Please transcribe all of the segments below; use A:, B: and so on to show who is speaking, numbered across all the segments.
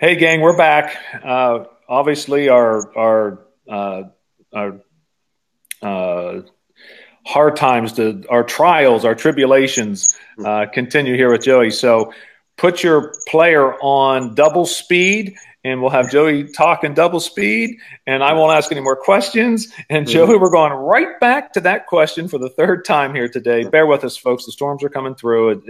A: Hey, gang, we're back. Obviously, our uh, hard times, our trials, our tribulations continue here with Joey. So, put your player on double speed, and we'll have Joey talk in double speed, and I won't ask any more questions. And Joey, we're going right back to that question for the third time here today. Bear with us, folks. The storms are coming through.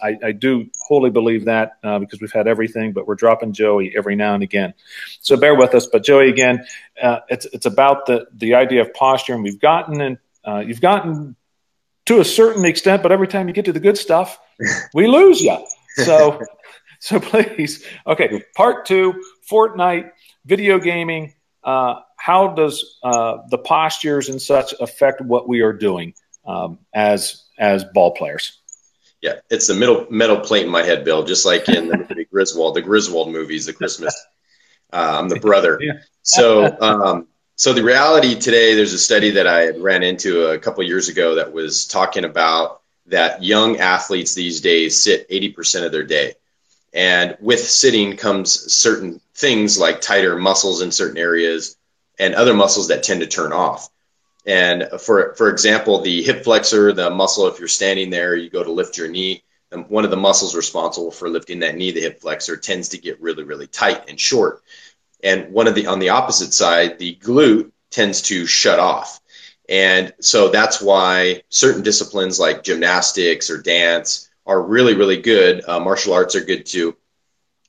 A: I do wholly believe that because we've had everything, but we're dropping Joey every now and again. So bear with us. But Joey, again, it's about the idea of posture, and you've gotten to a certain extent, but every time you get to the good stuff, we lose you. So please, okay. Part two, Fortnite, video gaming. How does the postures and such affect what we are doing as ball players?
B: Yeah, it's the metal plate in my head, Bill. Just like in the movie the Griswold movies, the Christmas. I'm the brother. Yeah. So the reality today, there's a study that I ran into a couple of years ago that was talking about that young athletes these days sit 80% of their day. And with sitting comes certain things like tighter muscles in certain areas and other muscles that tend to turn off. And for example, the hip flexor, the muscle, if you're standing there, you go to lift your knee, and one of the muscles responsible for lifting that knee, the hip flexor, tends to get really, really tight and short. And on the opposite side, the glute tends to shut off. And so that's why certain disciplines like gymnastics or dance are really, really good. Martial arts are good too,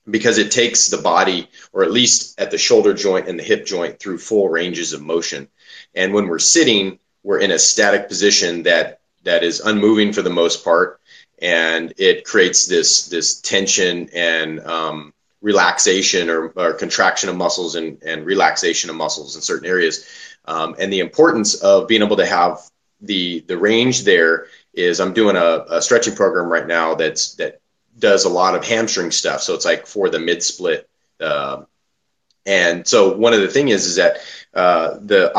B: because it takes the body, or at least at the shoulder joint and the hip joint, through full ranges of motion. And when we're sitting, we're in a static position that is unmoving for the most part. And it creates this tension and relaxation or contraction of muscles and relaxation of muscles in certain areas. And the importance of being able to have the range there is I'm doing a stretching program right now that does a lot of hamstring stuff. So it's like for the mid split. And so one of the things is that the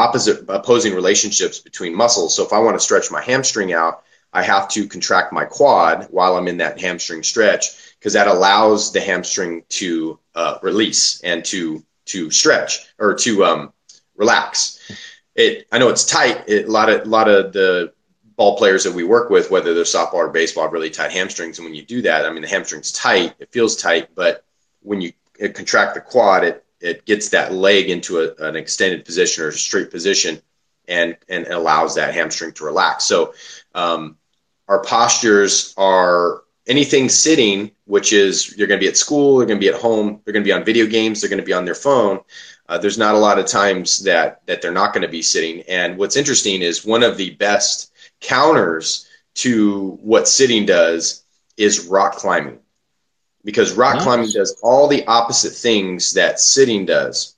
B: opposing relationships between muscles. So if I want to stretch my hamstring out, I have to contract my quad while I'm in that hamstring stretch, because that allows the hamstring to release and to stretch or to relax. I know it's tight. A lot of the ball players that we work with, whether they're softball or baseball, have really tight hamstrings. And when you do that, I mean, the hamstring's tight. It feels tight, but when you contract the quad, it gets that leg into an extended position or a straight position and allows that hamstring to relax. So our postures are anything sitting, which is you're going to be at school, they're going to be at home, they're going to be on video games, they're going to be on their phone. There's not a lot of times that they're not going to be sitting. And what's interesting is one of the best counters to what sitting does is rock climbing, because rock climbing does all the opposite things that sitting does.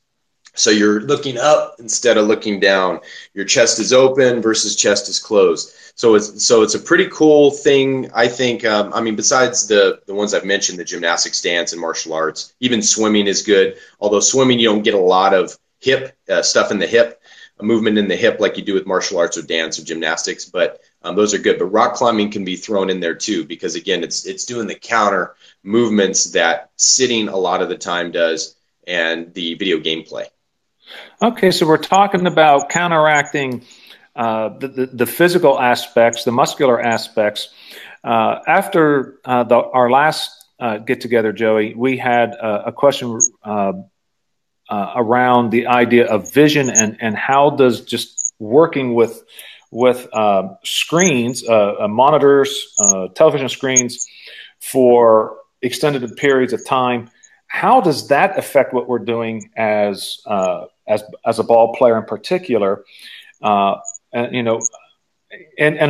B: So you're looking up instead of looking down. Your chest is open versus chest is closed. So it's a pretty cool thing, I think. I mean, besides the ones I've mentioned, the gymnastics, dance, and martial arts, even swimming is good. Although swimming, you don't get a lot of hip stuff in the hip, a movement in the hip like you do with martial arts or dance or gymnastics. But those are good. But rock climbing can be thrown in there too, because again, it's doing the counter movements that sitting a lot of the time does, and the video game play.
A: Okay, so we're talking about counteracting the physical aspects, the muscular aspects. After our last get-together, Joey, we had a question around the idea of vision and how does just working with screens, monitors, television screens for extended periods of time, how does that affect what we're doing as a ball player in particular? And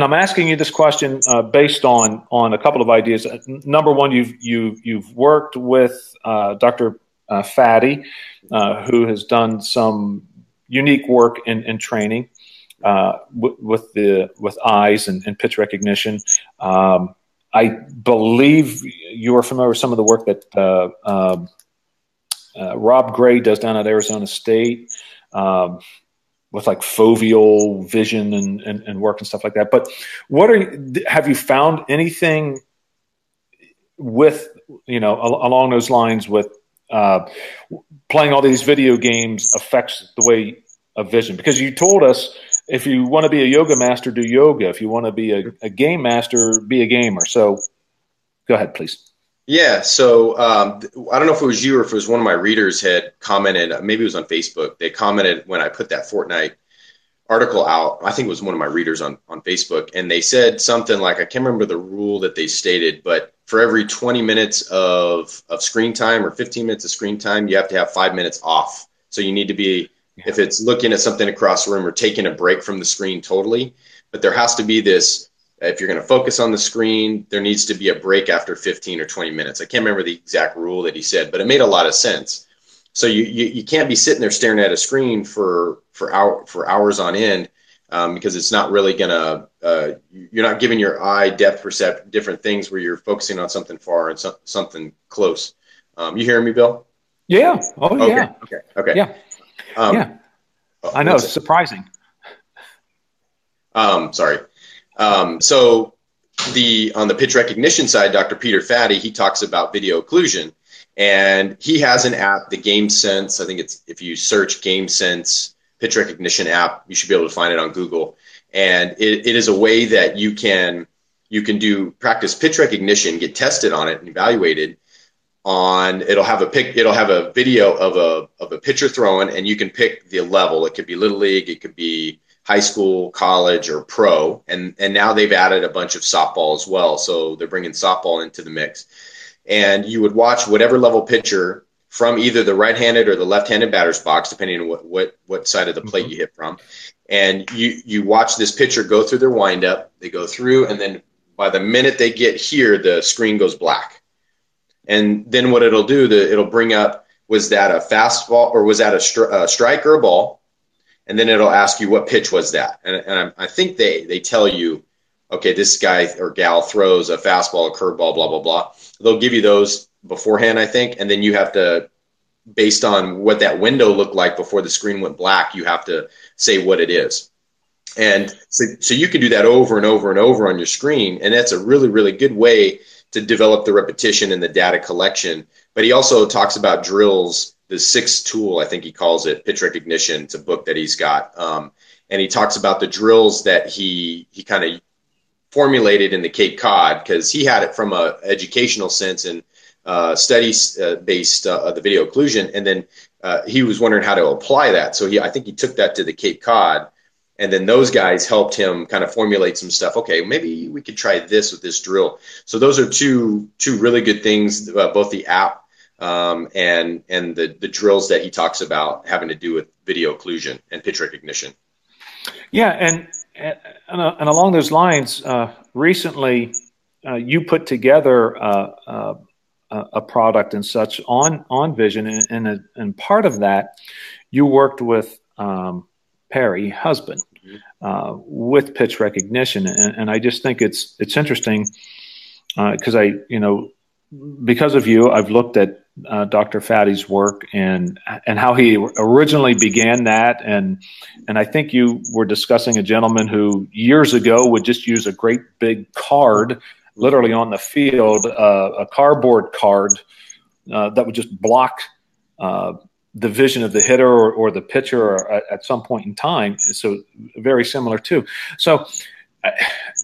A: I'm asking you this question based on a couple of ideas. Number one, you've worked with Dr. Faddy, who has done some unique work in training with eyes and pitch recognition. I believe you are familiar with some of the work that Rob Gray does down at Arizona State with like foveal vision and work and stuff like that. But have you found anything with, along those lines with playing all these video games affects the way of vision? Because you told us if you want to be a yoga master, do yoga. If you want to be a game master, be a gamer. So go ahead, please.
B: Yeah. So I don't know if it was you or if it was one of my readers had commented, maybe it was on Facebook. They commented when I put that Fortnite article out. I think it was one of my readers on Facebook. And they said something like, I can't remember the rule that they stated, but for every 20 minutes of screen time or 15 minutes of screen time, you have to have 5 minutes off. So you need to be, if it's looking at something across the room or taking a break from the screen totally, but there has to be this, if you're going to focus on the screen, there needs to be a break after 15 or 20 minutes. I can't remember the exact rule that he said, but it made a lot of sense. So you can't be sitting there staring at a screen for hours on end, because it's not really going to, you're not giving your eye depth percept different things where you're focusing on something far and something close. You hearing me, Bill?
A: Yeah. Oh,
B: okay.
A: yeah.
B: Okay.
A: Yeah. Yeah. I know. It's surprising.
B: Sorry. So on the pitch recognition side, Dr. Peter Fatty, he talks about video occlusion, and he has an app, the GameSense. I think it's, if you search GameSense pitch recognition app, you should be able to find it on Google. And it is a way that you can do practice pitch recognition, get tested on it and evaluated on, it'll have a video of a pitcher throwing, and you can pick the level. It could be little league, it could be high school, college, or pro. And now they've added a bunch of softball as well. So they're bringing softball into the mix. And you would watch whatever level pitcher from either the right-handed or the left-handed batter's box, depending on what side of the plate you hit from. And you watch this pitcher go through their windup. They go through, and then by the minute they get here, the screen goes black. And then what it'll do, it'll bring up, was that a fastball or was that a strike or a ball? And then it'll ask you, what pitch was that? And I think they tell you, okay, this guy or gal throws a fastball, a curveball, blah, blah, blah. They'll give you those beforehand, I think. And then you have to, based on what that window looked like before the screen went black, you have to say what it is. And so you can do that over and over and over on your screen. And that's a really, really good way to develop the repetition and the data collection. But he also talks about drills, the sixth tool, I think he calls it, pitch recognition. It's a book that he's got. And he talks about the drills that he kind of formulated in the Cape Cod, because he had it from a educational sense and studies based the video occlusion. And then he was wondering how to apply that. So I think he took that to the Cape Cod. And then those guys helped him kind of formulate some stuff. Okay, maybe we could try this with this drill. So those are two really good things, both the app and the drills that he talks about having to do with video occlusion and pitch recognition.
A: Yeah, and along those lines, recently you put together a product and such on vision, and part of that you worked with Perry, husband, with pitch recognition, and I just think it's interesting because because of you, I've looked at Dr. Fatty's work and how he originally began that, and I think you were discussing a gentleman who years ago would just use a great big card, literally on the field, a cardboard card that would just block the vision of the hitter or the pitcher at some point in time. So very similar too. So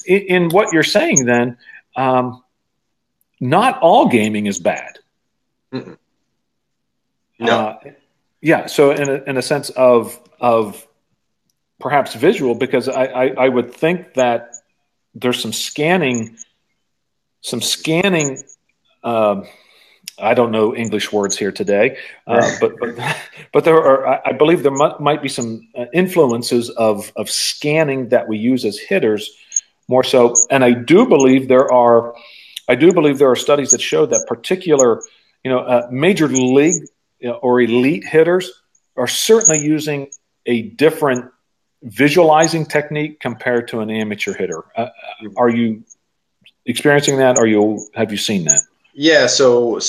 A: in what you're saying then, not all gaming is bad.
B: Mm-mm. No.
A: Yeah. So in a sense of perhaps visual, because I would think that there's some scanning, I don't know English words here today, but there are, I believe there might be some influences of scanning that we use as hitters more so. And I do believe there are studies that show that particular, major league or elite hitters are certainly using a different visualizing technique compared to an amateur hitter. Are you experiencing that? Have you seen that?
B: Yeah, so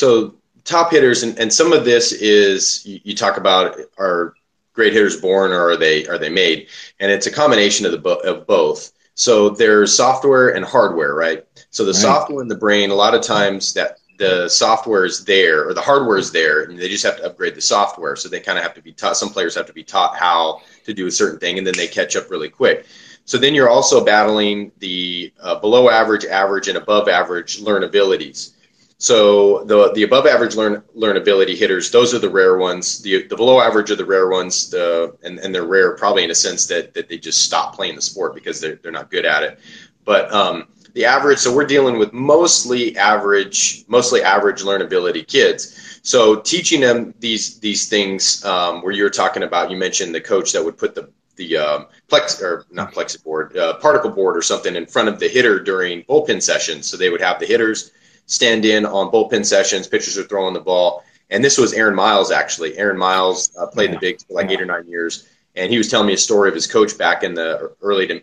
B: top hitters, and some of this is you talk about, are great hitters born or are they made? And it's a combination of both. So there's software and hardware, right? So the software in the brain, a lot of times that the software is there, or the hardware is there, and they just have to upgrade the software. So they kind of have to be taught. Some players have to be taught how to do a certain thing, and then they catch up really quick. So then you're also battling the below average, average, and above average learnabilities. So the above average learnability hitters, those are the rare ones. The below average are the rare ones. And they're rare probably in a sense that they just stop playing the sport because they're not good at it. But the average, so we're dealing with mostly average learnability kids. So teaching them these things where you're talking about, you mentioned the coach that would put the particle board or something in front of the hitter during bullpen sessions. So they would have the hitters stand in on bullpen sessions, pitchers are throwing the ball. And this was Aaron Miles, actually. Aaron Miles played the bigs for like 8 or 9 years. And he was telling me a story of his coach back in the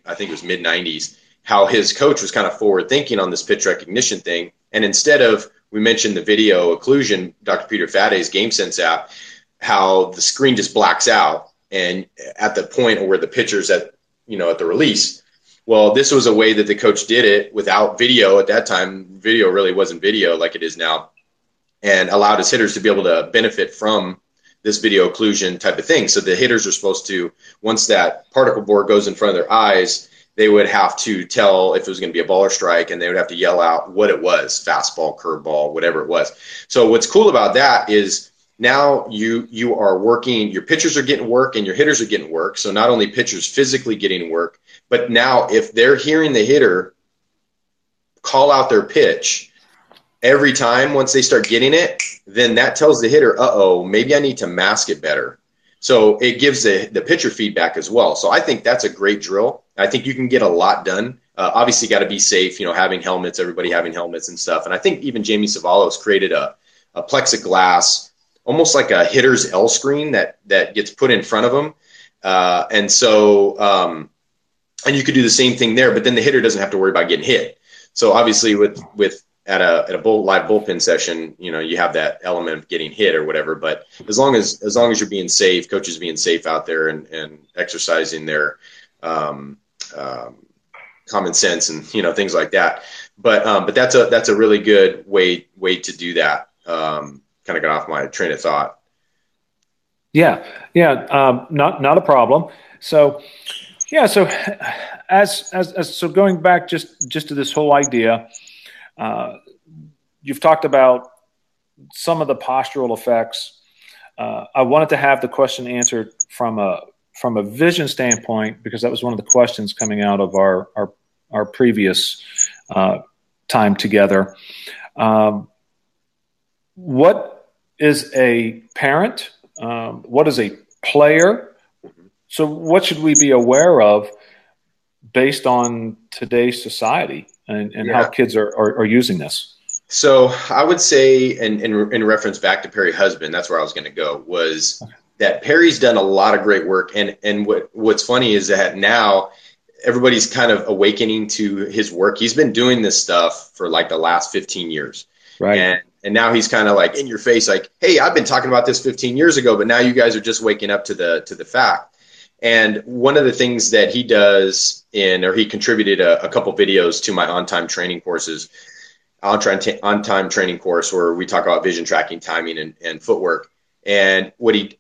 B: I think it was mid-90s, how his coach was kind of forward thinking on this pitch recognition thing. And instead of, we mentioned the video occlusion, Dr. Peter Faday's GameSense app, how the screen just blacks out. And at the point where the pitcher's at the release, well, this was a way that the coach did it without video. At that time, video really wasn't video like it is now, and allowed his hitters to be able to benefit from this video occlusion type of thing. So the hitters are supposed to, once that particle board goes in front of their eyes, they would have to tell if it was going to be a ball or strike, and they would have to yell out what it was, fastball, curveball, whatever it was. So what's cool about that is now you are working, your pitchers are getting work and your hitters are getting work. So not only pitchers physically getting work, but now if they're hearing the hitter call out their pitch every time once they start getting it, then that tells the hitter, maybe I need to mask it better. So it gives the pitcher feedback as well. So I think that's a great drill. I think you can get a lot done. Obviously, got to be safe, having helmets, everybody having helmets and stuff. And I think even Jamie Savalos created a plexiglass, almost like a hitter's L screen that gets put in front of them. And you could do the same thing there, but then the hitter doesn't have to worry about getting hit. So obviously with at a live bullpen session, you have that element of getting hit or whatever. But as long as you're being safe, coaches being safe out there and exercising their common sense and things like that. But that's a really good way to do that. Kind of got off my train of thought.
A: Yeah. Not a problem. So. Yeah. So, so going back just to this whole idea, you've talked about some of the postural effects. I wanted to have the question answered from a vision standpoint, because that was one of the questions coming out of our previous time together. What is a parent? What is a player? So what should we be aware of based on today's society and how kids are using this?
B: So I would say, and in reference back to Perry Husband, that's where I was going to go, was that Perry's done a lot of great work. And what's funny is that now everybody's kind of awakening to his work. He's been doing this stuff for like the last 15 years.
A: Right.
B: And now he's kind of like in your face, like, hey, I've been talking about this 15 years ago, but now you guys are just waking up to the fact. And one of the things that he does he contributed a couple videos to my on-time training courses, on-time training course where we talk about vision tracking, timing, and footwork. And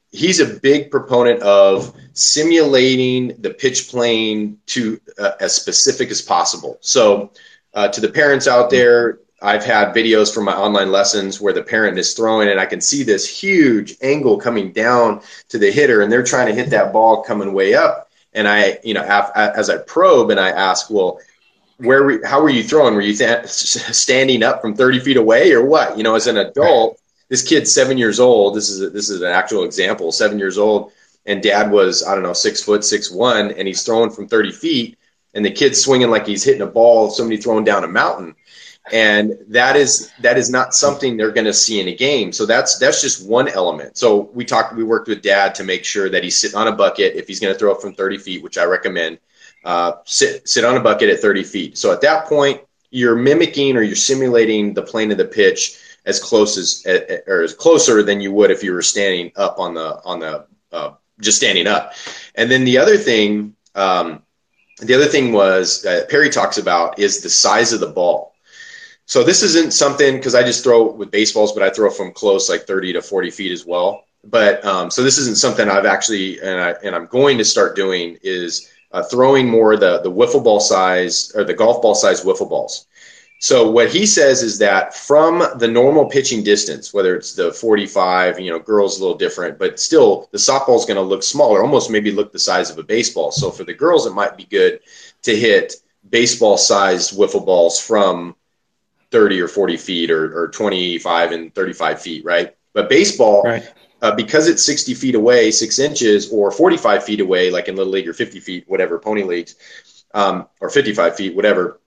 B: he's a big proponent of simulating the pitch plane to as specific as possible. So to the parents out there, I've had videos from my online lessons where the parent is throwing and I can see this huge angle coming down to the hitter and they're trying to hit that ball coming way up. And as I probe and I ask, well, how were you throwing? Were you standing up from 30 feet away or what? As an adult, this kid's 7 years old. This is an actual example, 7 years old. And dad was, 6 foot, 6'1", and he's throwing from 30 feet and the kid's swinging like he's hitting a ball, somebody throwing down a mountain. And that is not something they're going to see in a game. So that's just one element. So we worked with dad to make sure that he's sitting on a bucket. If he's going to throw it from 30 feet, which I recommend, sit on a bucket at 30 feet. So at that point, you're mimicking or you're simulating the plane of the pitch as closer than you would if you were standing up on the just standing up. And then the other thing was Perry talks about is the size of the ball. So this isn't something, because I just throw with baseballs, but I throw from close, like 30 to 40 feet as well. But so this isn't something I've actually, and I'm going to start doing, is throwing more the wiffle ball size, or the golf ball size wiffle balls. So what he says is that from the normal pitching distance, whether it's the 45, girls a little different, but still the softball is going to look smaller, almost maybe look the size of a baseball. So for the girls, it might be good to hit baseball sized wiffle balls from 30 or 40 feet, or 25 and 35 feet, right? But baseball,
A: right.
B: Because it's 60 feet away, 6 inches, or 45 feet away, like in Little League, or 50 feet, whatever, pony leagues, or 55 feet, whatever,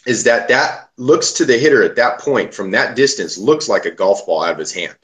B: is that looks to the hitter at that point, from that distance, looks like a golf ball out of his hand.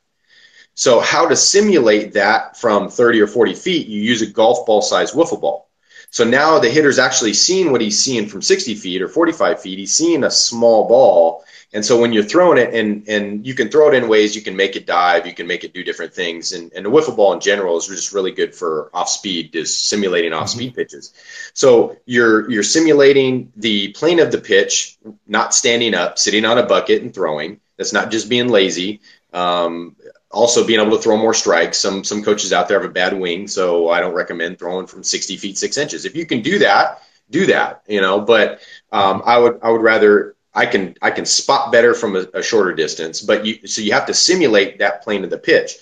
B: So how to simulate that from 30 or 40 feet, you use a golf ball size wiffle ball. So now the hitter's actually seeing what he's seeing from 60 feet or 45 feet. He's seeing a small ball. And so when you're throwing it, and you can throw it in ways, you can make it dive, you can make it do different things. And the wiffle ball in general is just really good for off speed, is simulating off speed pitches. So you're simulating the plane of the pitch, not standing up, sitting on a bucket and throwing. That's not just being lazy. Also being able to throw more strikes. Some coaches out there have a bad wing, so I don't recommend throwing from 60 feet, 6 inches. If you can do that, but I would rather, I can spot better from a shorter distance, so you have to simulate that plane of the pitch.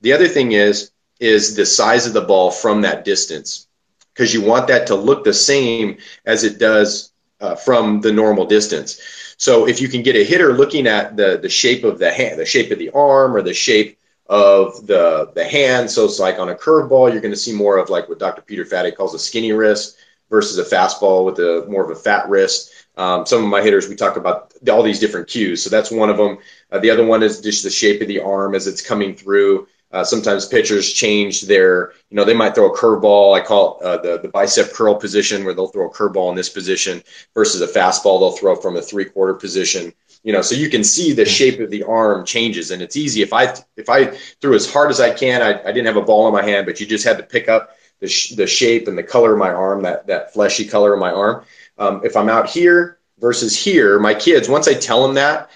B: The other thing is the size of the ball from that distance, because you want that to look the same as it does from the normal distance. So if you can get a hitter looking at the shape of the hand, the shape of the arm, or the shape of the hand, so it's like on a curveball, you're going to see more of like what Dr. Peter Fatty calls a skinny wrist versus a fastball with more of a fat wrist. Some of my hitters, we talk about all these different cues. So that's one of them. The other one is just the shape of the arm as it's coming through. Sometimes pitchers change their, they might throw a curveball. I call it the bicep curl position, where they'll throw a curveball in this position, versus a fastball they'll throw from a 3/4 position. So you can see the shape of the arm changes, and it's easy. If I threw as hard as I can, I didn't have a ball in my hand, but you just had to pick up the shape and the color of my arm, that fleshy color of my arm. If I'm out here versus here, my kids, once I tell them that,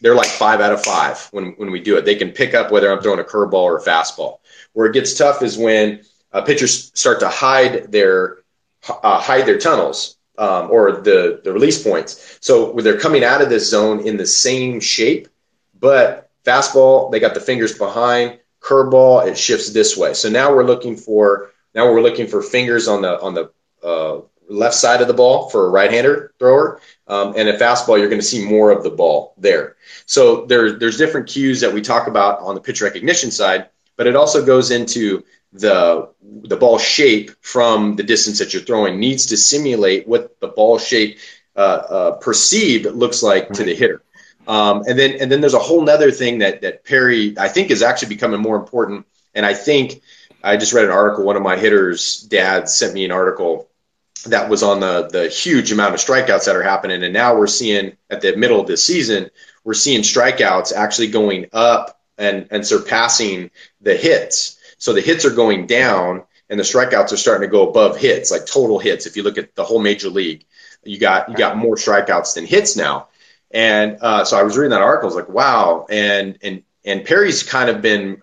B: they're like 5 out of 5 when we do it. They can pick up whether I'm throwing a curveball or a fastball. Where it gets tough is when pitchers start to hide their tunnels, or the release points. So when they're coming out of this zone in the same shape, but fastball, they got the fingers behind. Curveball, it shifts this way. So now we're looking for fingers on the left side of the ball for a right-hander thrower, and a fastball, you're going to see more of the ball there. So there's different cues that we talk about on the pitch recognition side, but it also goes into the ball shape from the distance that you're throwing needs to simulate what the ball shape perceived looks like to the hitter. And then there's a whole nother thing that Perry, I think, is actually becoming more important. And I think I just read an article. One of my hitters' dads sent me an article that was on the huge amount of strikeouts that are happening. And now we're seeing at the middle of this season, we're seeing strikeouts actually going up and surpassing the hits. So the hits are going down and the strikeouts are starting to go above hits, like total hits. If you look at the whole major league, you got more strikeouts than hits now. And so I was reading that article. I was like, wow. And Perry's kind of been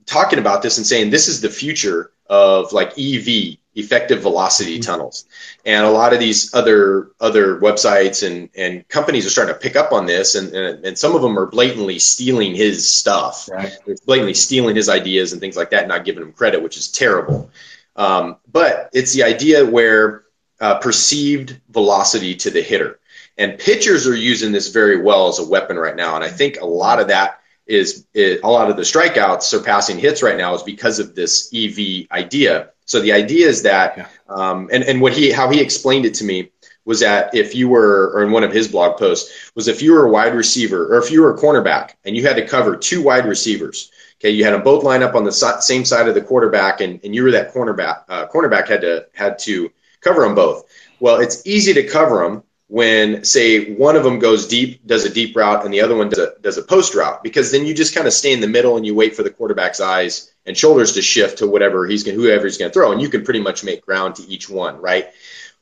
B: talking about this and saying this is the future of like EV, effective velocity tunnels. And a lot of these other websites and companies are starting to pick up on this, and some of them are blatantly stealing his stuff. Right. They're blatantly stealing his ideas and things like that, not giving him credit, which is terrible. But it's the idea where perceived velocity to the hitter. And pitchers are using this very well as a weapon right now. And I think a lot of that is a lot of the strikeouts surpassing hits right now is because of this EV idea. So the idea is that, and how he explained it to me was that if you were, or in one of his blog posts, was if you were a wide receiver or if you were a cornerback and you had to cover 2 wide receivers, okay, you had them both line up on the same side of the quarterback, and you were that cornerback had to cover them both. Well, it's easy to cover them when, say, one of them goes deep, does a deep route, and the other one does a post route, because then you just kind of stay in the middle and you wait for the quarterback's eyes and shoulders to shift to whoever he's going to throw, and you can pretty much make ground to each one, right?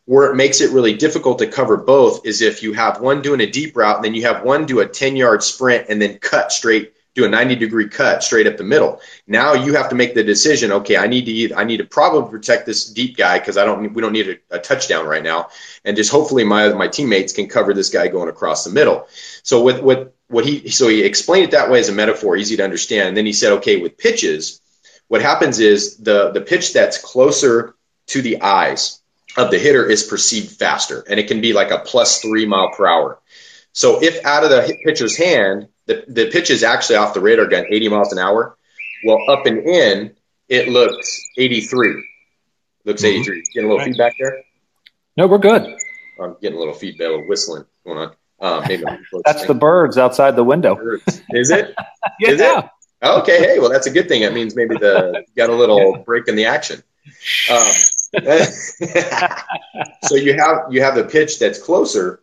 B: Where it makes it really difficult to cover both is if you have one doing a deep route and then you have one do a 10-yard sprint and then cut straight, do a 90-degree cut straight up the middle. Now you have to make the decision, okay, I need to probably protect this deep guy because we don't need a touchdown right now. And just hopefully my teammates can cover this guy going across the middle. So he explained it that way as a metaphor, easy to understand. And then he said, okay, with pitches, what happens is the pitch that's closer to the eyes of the hitter is perceived faster, and it can be like a +3 mile per hour. So if out of the pitcher's hand, the pitch is actually off the radar gun 80 miles an hour, well, up and in, it looks 83. Looks 83. Getting a little feedback there?
A: No, we're good.
B: I'm getting a little feedback, a little whistling going on. Maybe
A: that's the birds outside the window.
B: Birds. Is it?
A: Yeah.
B: Is it? Okay, hey, well, that's a good thing. That means maybe got a little break in the action. So you have the pitch that's closer,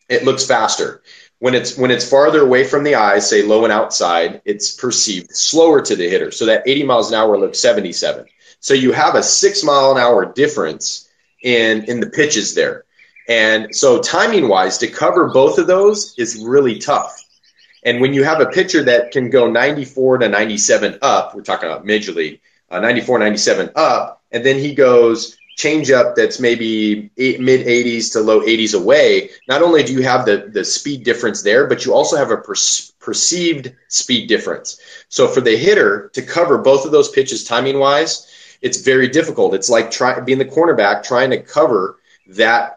B: it looks faster. When it's farther away from the eyes, say low and outside, it's perceived slower to the hitter. So that 80 miles an hour looks 77. So you have a 6 mile an hour difference in the pitches there. And so timing wise, to cover both of those is really tough. And when you have a pitcher that can go 94 to 97 up, we're talking about major league, 94, 97 up, and then he goes change up that's maybe mid 80s to low 80s away, not only do you have the speed difference there, but you also have a perceived speed difference. So for the hitter to cover both of those pitches timing wise, it's very difficult. It's like being the cornerback trying to cover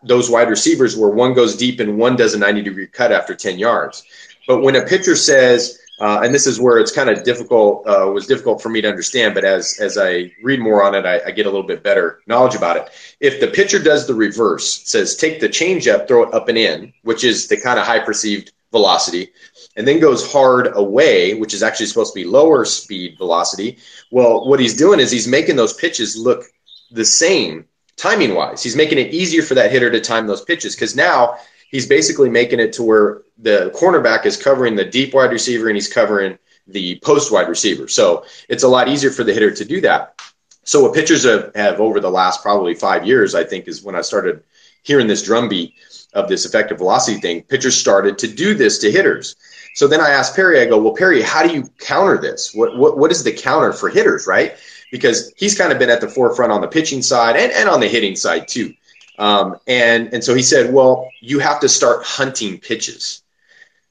B: those wide receivers where one goes deep and one does a 90-degree cut after 10 yards. But when a pitcher says, and this is where it's kind of difficult, was difficult for me to understand, but as I read more on it, I get a little bit better knowledge about it. If the pitcher does the reverse, says take the changeup, throw it up and in, which is the kind of high perceived velocity, and then goes hard away, which is actually supposed to be lower speed velocity, well, what he's doing is he's making those pitches look the same timing wise. He's making it easier for that hitter to time those pitches because now he's basically making it to where the cornerback is covering the deep wide receiver and he's covering the post wide receiver. So it's a lot easier for the hitter to do that. So what pitchers have over the last probably 5 years, I think, is when I started hearing this drumbeat of this effective velocity thing, pitchers started to do this to hitters. So then I asked Perry, I go, well, Perry, how do you counter this? What is the counter for hitters, right? Because he's kind of been at the forefront on the pitching side and on the hitting side too. And so he said, well, you have to start hunting pitches.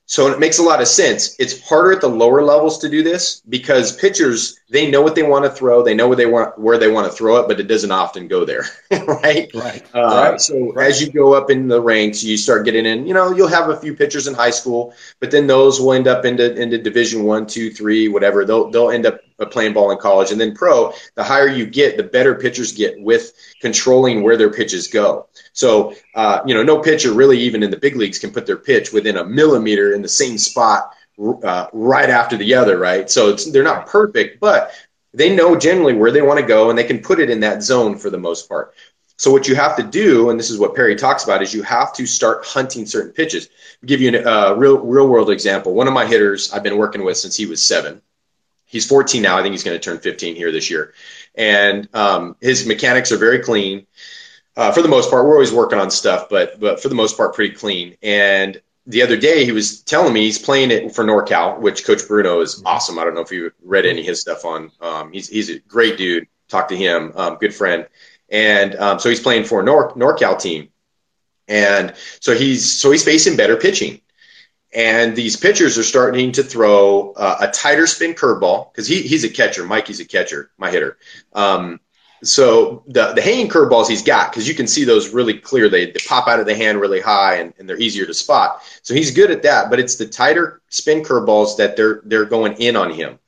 B: So it makes a lot of sense. It's harder at the lower levels to do this because pitchers, they know what they want to throw. They know where they want to throw it, but it doesn't often go there. Right. So as you go up in the ranks, you start getting in, you'll have a few pitchers in high school, but then those will end up into Division 1, 2, 3, whatever. They'll end up playing ball in college, and then pro. The higher you get, the better pitchers get with controlling where their pitches go. So, no pitcher really even in the big leagues can put their pitch within a millimeter in the same spot right after the other, right? So they're not perfect, but they know generally where they want to go, and they can put it in that zone for the most part. So what you have to do, and this is what Perry talks about, is you have to start hunting certain pitches. I'll give you a real world example. One of my hitters I've been working with since he was 7. He's 14 now. I think he's going to turn 15 here this year. And his mechanics are very clean. For the most part, we're always working on stuff, but for the most part, pretty clean. And the other day, he was telling me he's playing it for NorCal, which Coach Bruno is awesome. I don't know if you read any of his stuff on. He's a great dude. Talk to him, good friend. And so he's playing for a NorCal team. And so he's facing better pitching. And these pitchers are starting to throw a tighter spin curveball because he's a catcher. Mikey's a catcher, my hitter. So the hanging curveballs he's got, because you can see those really clear. They pop out of the hand really high and they're easier to spot. So he's good at that. But it's the tighter spin curveballs that they're going in on him.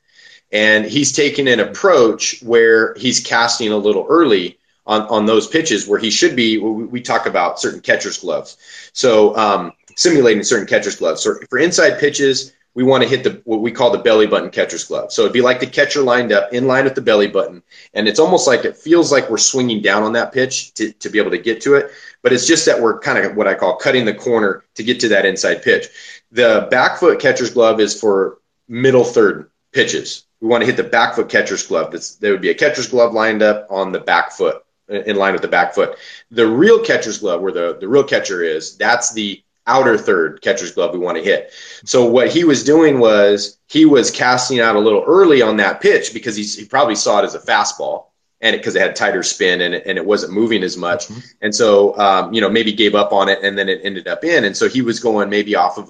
B: And he's taking an approach where he's casting a little early on those pitches where he should be. We talk about certain catcher's gloves. So simulating certain catcher's gloves. So for inside pitches, we want to hit what we call the belly button catcher's glove. So it'd be like the catcher lined up in line with the belly button. And it's almost like it feels like we're swinging down on that pitch to be able to get to it. But it's just that we're kind of what I call cutting the corner to get to that inside pitch. The back foot catcher's glove is for middle third pitches. We want to hit the back foot catcher's glove. There would be a catcher's glove lined up on the back foot in line with the back foot. The real catcher's glove, where the real catcher is, that's the outer third catcher's glove we want to hit. So what he was doing was he was casting out a little early on that pitch because he probably saw it as a fastball, and because it had tighter spin and it wasn't moving as much. Mm-hmm. And so, maybe gave up on it, and then it ended up in. And so he was going maybe off of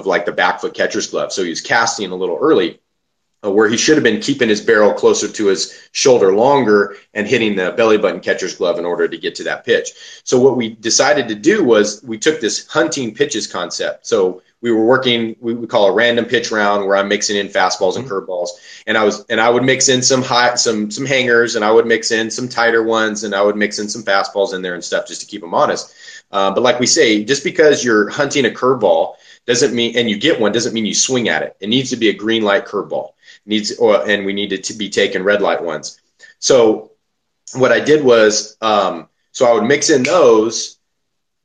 B: like the back foot catcher's glove. So he was casting a little early, where he should have been keeping his barrel closer to his shoulder longer and hitting the belly button catcher's glove in order to get to that pitch. So what we decided to do was we took this hunting pitches concept. So we were working, we call a random pitch round, where I'm mixing in fastballs and curveballs. And I would mix in some hangers, and I would mix in some tighter ones, and I would mix in some fastballs in there and stuff just to keep them honest. But like we say, just because you're hunting a curveball doesn't mean, and you get one, doesn't mean you swing at it. It needs to be a green light curveball. And we needed to be taking red light ones. So what I did was, so I would mix in those.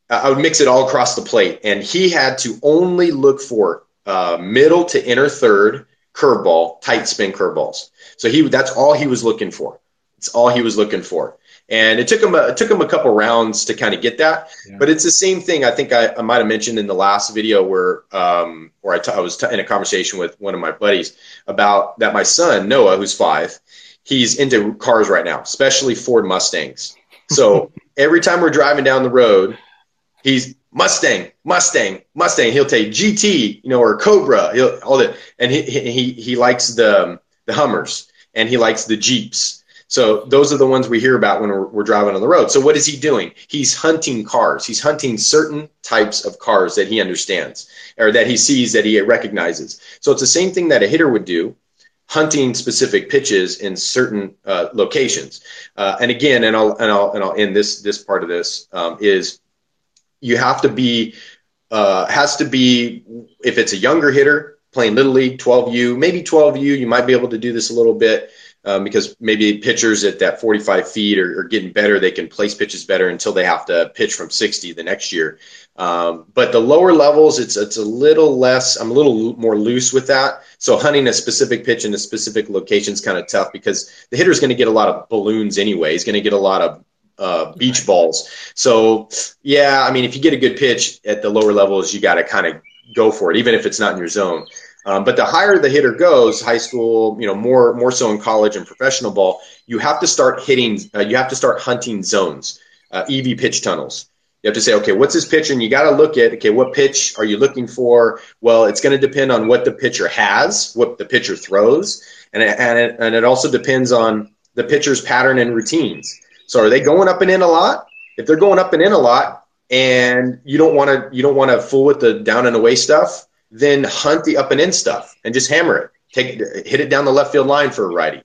B: I would mix it all across the plate, and he had to only look for middle to inner third curveball, tight spin curveballs. So that's all he was looking for. It's all he was looking for. And it took him a couple rounds to kind of get that, but it's the same thing. I think I might have mentioned in the last video where I was in a conversation with one of my buddies about that. My son Noah, who's 5, he's into cars right now, especially Ford Mustangs. So every time we're driving down the road, he's Mustang. He'll take GT, or Cobra, all that, and he likes the Hummers, and he likes the Jeeps. So those are the ones we hear about when we're driving on the road. So what is he doing? He's hunting cars. He's hunting certain types of cars that he understands, or that he sees, that he recognizes. So it's the same thing that a hitter would do, hunting specific pitches in certain locations. And again, and I'll end this part of this, is you have to be, has to be, if it's a younger hitter playing Little League, 12U, maybe 12U, you might be able to do this a little bit. Because maybe pitchers at that 45 feet are getting better. They can place pitches better until they have to pitch from 60 the next year. But the lower levels, it's a little less. I'm a little more loose with that. So hunting a specific pitch in a specific location is kind of tough, because the hitter's going to get a lot of balloons anyway. He's going to get a lot of beach balls. So, yeah, I mean, if you get a good pitch at the lower levels, you got to kind of go for it, even if it's not in your zone. But the higher the hitter goes, high school, more so in college and professional ball, you have to start hunting zones, EV pitch tunnels. You have to say, okay, what's this pitch? And you got to look at, okay, what pitch are you looking for? Well, it's going to depend on what the pitcher has, what the pitcher throws. And it also depends on the pitcher's pattern and routines. So are they going up and in a lot? If they're going up and in a lot, and you don't want to fool with the down and away stuff, then hunt the up and in stuff and just hammer it. Hit it down the left field line for a righty.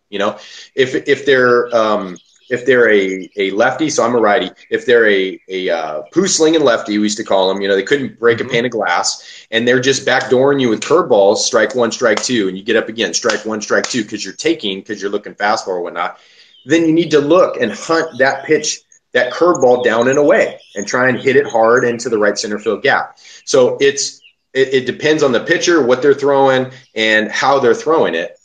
B: If they're a lefty, so I'm a righty. If they're a poo slinging lefty, we used to call them. They couldn't break a pane of glass, and they're just backdooring you with curveballs. Strike one, strike two, and you get up again. Strike one, strike two, because you're looking fastball or whatnot. Then you need to look and hunt that pitch, that curveball down and away, and try and hit it hard into the right center field gap. So it depends on the pitcher, what they're throwing, and how they're throwing it.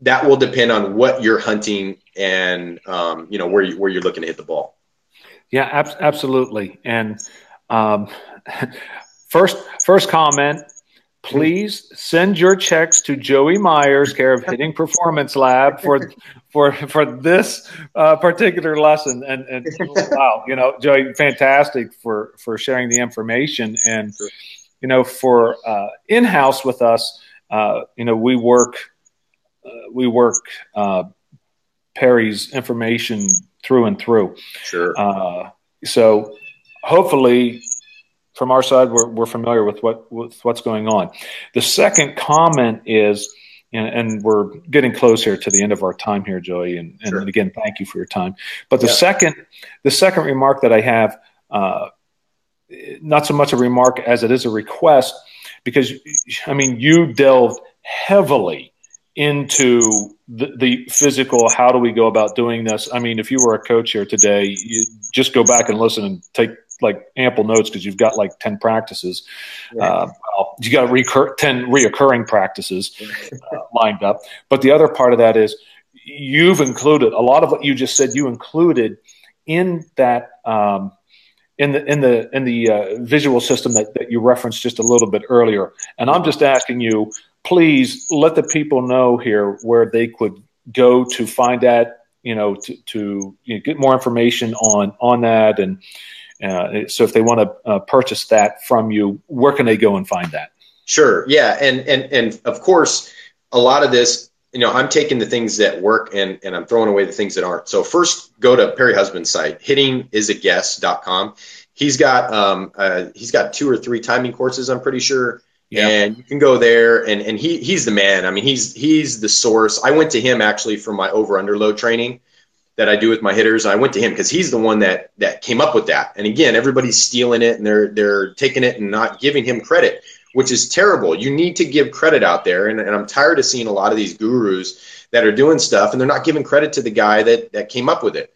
B: That will depend on what you're hunting and where you're looking to hit the ball.
A: Yeah, absolutely. And first comment: please send your checks to Joey Myers, care of Hitting Performance Lab, for this particular lesson. And wow, Joey, fantastic for sharing the information. And
B: Sure.
A: For in-house with us, we work Perry's information through and through.
B: Sure.
A: So hopefully, from our side, we're familiar with what's going on. The second comment is, and we're getting close here to the end of our time here, Joey. And
B: Sure.
A: again, thank you for your time. But the second remark that I have. Not so much a remark as it is a request, because you delved heavily into the physical. How do we go about doing this? If you were a coach here today, you just go back and listen and take ample notes, because you've got 10 practices.
B: Yeah.
A: You got 10 reoccurring practices lined up. But the other part of that is you've included a lot of what you just said. You included in that in the visual system that you referenced just a little bit earlier. And I'm just asking you, please let the people know here where they could go to find that, to get more information on that. And so if they want to purchase that from you, where can they go and find that?
B: Sure. Yeah. And of course, a lot of this, I'm taking the things that work and I'm throwing away the things that aren't. So first, go to Perry Husband's site, hittingisaguess.com. He's got 2 or 3 timing courses, I'm pretty sure. Yeah. And you can go there and he's the man. I mean, he's the source. I went to him actually for my over underload training that I do with my hitters. I went to him because he's the one that came up with that. And again, everybody's stealing it and they're taking it and not giving him credit, which is terrible. You need to give credit out there. And I'm tired of seeing a lot of these gurus that are doing stuff and they're not giving credit to the guy that came up with it.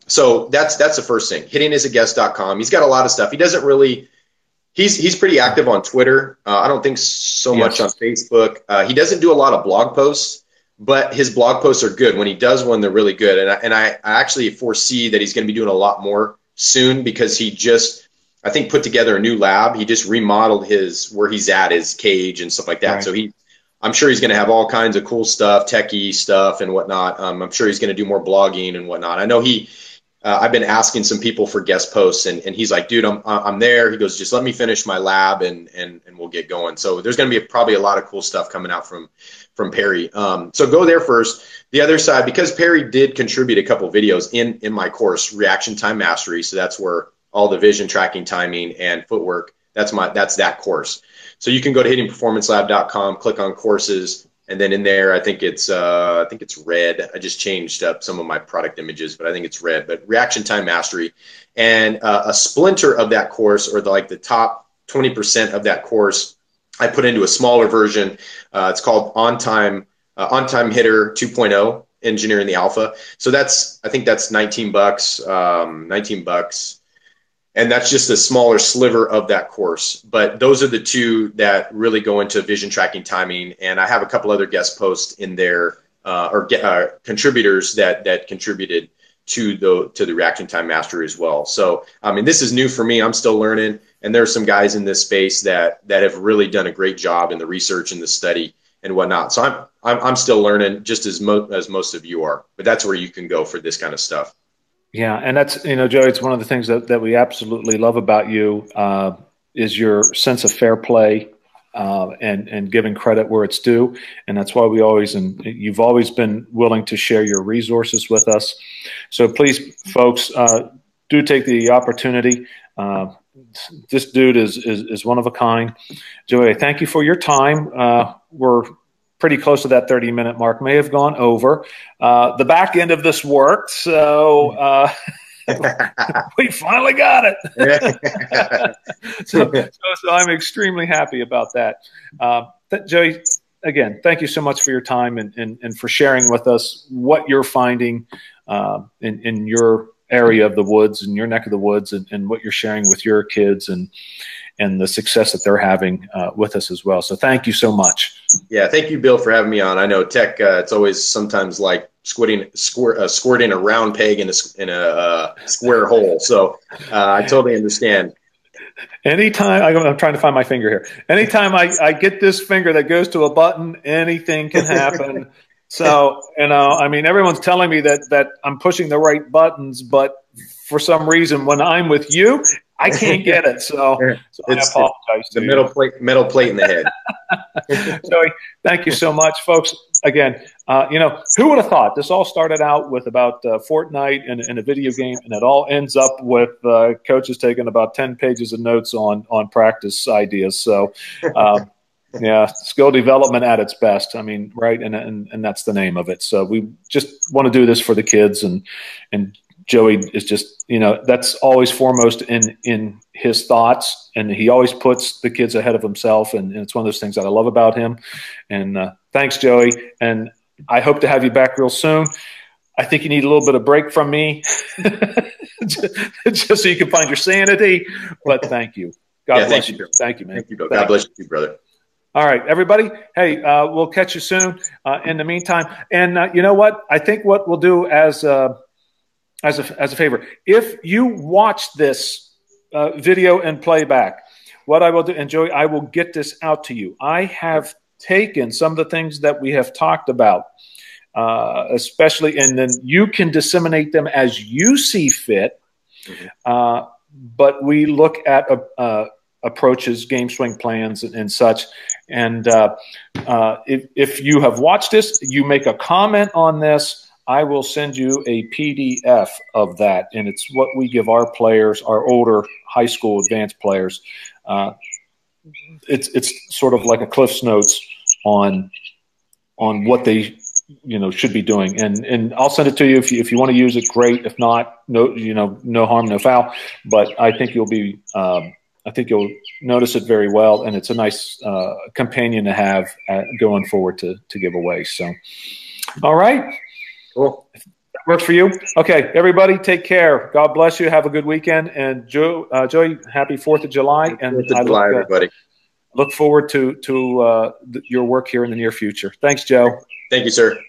B: So that's the first thing. Hittingisaguess.com. He's got a lot of stuff. He doesn't really, he's pretty active on Twitter. I don't think so much on Facebook. He doesn't do a lot of blog posts, but his blog posts are good. When he does one, they're really good. And I actually foresee that he's going to be doing a lot more soon because he just, I think, put together a new lab. He just remodeled where he's at, his cage and stuff like that. Right. So I'm sure he's going to have all kinds of cool stuff, techie stuff and whatnot. I'm sure he's going to do more blogging and whatnot. I know I've been asking some people for guest posts and he's like, dude, I'm there. He goes, just let me finish my lab and we'll get going. So there's going to be probably a lot of cool stuff coming out from Perry. So go there first. The other side, because Perry did contribute a couple videos in my course, Reaction Time Mastery. So that's where all the vision tracking, timing, and footwork, that's that course. So you can go to hittingperformancelab.com, click on courses, and then in there, I think it's red. I just changed up some of my product images, but I think it's red. But Reaction Time Mastery, and a splinter of that course, or the top 20% of that course, I put into a smaller version. It's called On Time Hitter 2.0, Engineering the Alpha. So I think that's $19, $19. And that's just a smaller sliver of that course. But those are the two that really go into vision tracking, timing. And I have a couple other guest posts in there contributors that contributed to the Reaction Time Mastery as well. So, I mean, this is new for me. I'm still learning. And there are some guys in this space that have really done a great job in the research and the study and whatnot. So I'm still learning just as most of you are. But that's where you can go for this kind of stuff.
A: Yeah, and that's, Joey, it's one of the things that we absolutely love about you is your sense of fair play and giving credit where it's due. And that's why you've always been willing to share your resources with us. So please, folks, do take the opportunity. This dude is one of a kind. Joey, thank you for your time. We're pretty close to that 30-minute mark, may have gone over. The back end of this worked, so we finally got it. so I'm extremely happy about that. Joey, again, thank you so much for your time and for sharing with us what you're finding in your area of the woods, in your neck of the woods, and what you're sharing with your kids and the success that they're having with us as well. So thank you so much.
B: Yeah, thank you, Bill, for having me on. I know tech, it's always sometimes like squirting a round peg in a square hole. So I totally understand.
A: Anytime, I'm trying to find my finger here. Anytime I get this finger that goes to a button, anything can happen. So, I mean, everyone's telling me that I'm pushing the right buttons, but for some reason, when I'm with you, I can't get it. So I apologize.
B: The metal plate in the head.
A: Joey, thank you so much, folks. Again, who would have thought this all started out with about Fortnite and a video game, and it all ends up with coaches taking about 10 pages of notes on practice ideas. So, yeah, skill development at its best. I mean, right, and that's the name of it. So we just want to do this for the kids, and Joey is just, that's always foremost in his thoughts, and he always puts the kids ahead of himself, and it's one of those things that I love about him. And thanks, Joey, and I hope to have you back real soon. I think you need a little bit of break from me, just so you can find your sanity. But thank you. God bless you.
B: Thank you, Bill. God bless you, brother.
A: All right, everybody. Hey, we'll catch you soon. In the meantime, and you know what? I think what we'll do as a favor, if you watch this video and playback, what I will do, and Joey, I will get this out to you. I have taken some of the things that we have talked about, especially, and then you can disseminate them as you see fit. But we look at approaches, game swing plans, and such. And if you have watched this, you make a comment on this, I will send you a PDF of that, and it's what we give our players, our older high school advanced players. It's sort of like a Cliff's Notes on what they should be doing, and I'll send it to you if you want to use it. Great. If not, no harm, no foul. But I think you'll notice it very well, and it's a nice companion to have going forward to give away. So, all right.
B: Cool.
A: That works for you? Okay, everybody, take care. God bless you. Have a good weekend. And Joey, happy 4th of July. And
B: 4th of July, everybody.
A: Look forward to your work here in the near future. Thanks, Joe.
B: Thank you, sir.